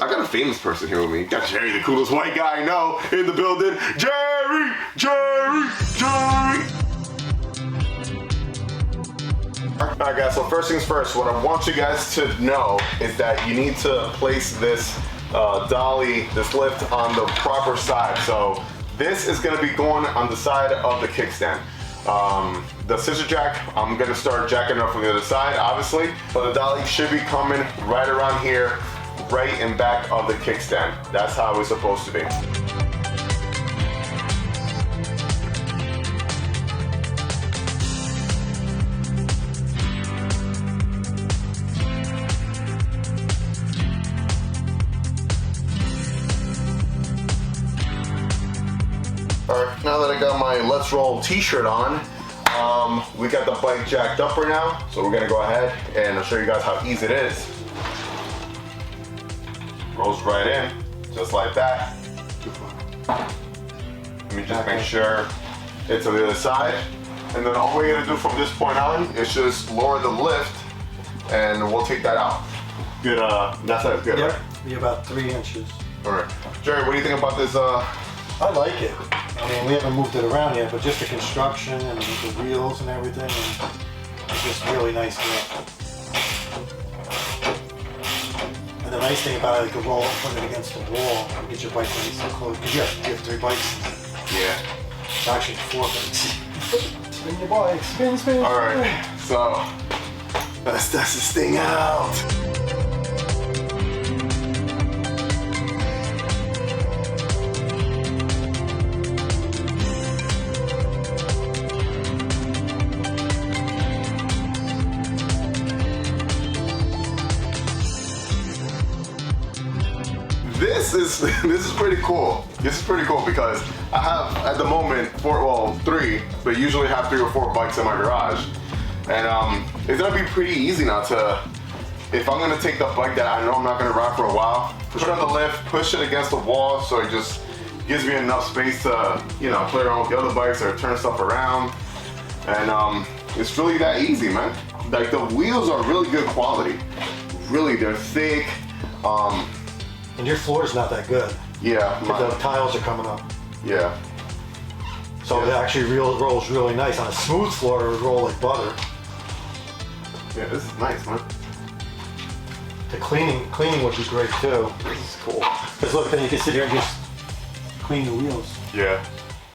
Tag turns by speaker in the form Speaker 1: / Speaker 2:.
Speaker 1: I got a famous person here with me. Got Jerry, the coolest white guy I know in the building. Jerry! Alright guys, so first things first, what I want you guys to know is that you need to place this dolly, this lift on the proper side. So this is gonna be going on the side of the kickstand. The scissor jack, I'm gonna start jacking up from the other side, obviously, but the dolly should be coming right around here, right in back of the kickstand. That's how it's supposed to be. Alright, now that I got my Let's Roll t-shirt on, we got the bike jacked up right now, so we're gonna go ahead and I'll show you guys how easy it is. Rolls right in, just like that. Let me just make sure it's on the other side. And then all we're gonna do from this point on is just lower the lift and we'll take that out. Good, that side's good, right?
Speaker 2: Be about 3 inches.
Speaker 1: Alright. Jerry, what do you think about this?
Speaker 2: I like it. I mean, we haven't moved it around yet, but just the construction and the wheels and everything, and it's just really nice lift. And the nice thing about it, you can roll it and put it against the wall and get your bike nice and close. Because you have 3 bikes.
Speaker 1: Yeah.
Speaker 2: Actually, 4 bikes. Spin your bike. Spin.
Speaker 1: Alright, so let's test this thing out. This is pretty cool. This is pretty cool because I have at the moment 3, but usually have 3 or 4 bikes in my garage, and it's gonna be pretty easy now to, if I'm gonna take the bike that I know I'm not gonna ride for a while, put it on the lift, push it against the wall, so it just gives me enough space to, you know, play around with the other bikes or turn stuff around, and it's really that easy, man. Like the wheels are really good quality. Really, they're thick.
Speaker 2: And your floor is not that good.
Speaker 1: Yeah.
Speaker 2: The tiles are coming up.
Speaker 1: Yeah.
Speaker 2: So it actually rolls really nice. On a smooth floor, it would roll like butter.
Speaker 1: Yeah, this is nice, man.
Speaker 2: The cleaning would be great too.
Speaker 1: This is cool.
Speaker 2: Because look, then you can sit here and just clean the wheels.
Speaker 1: Yeah.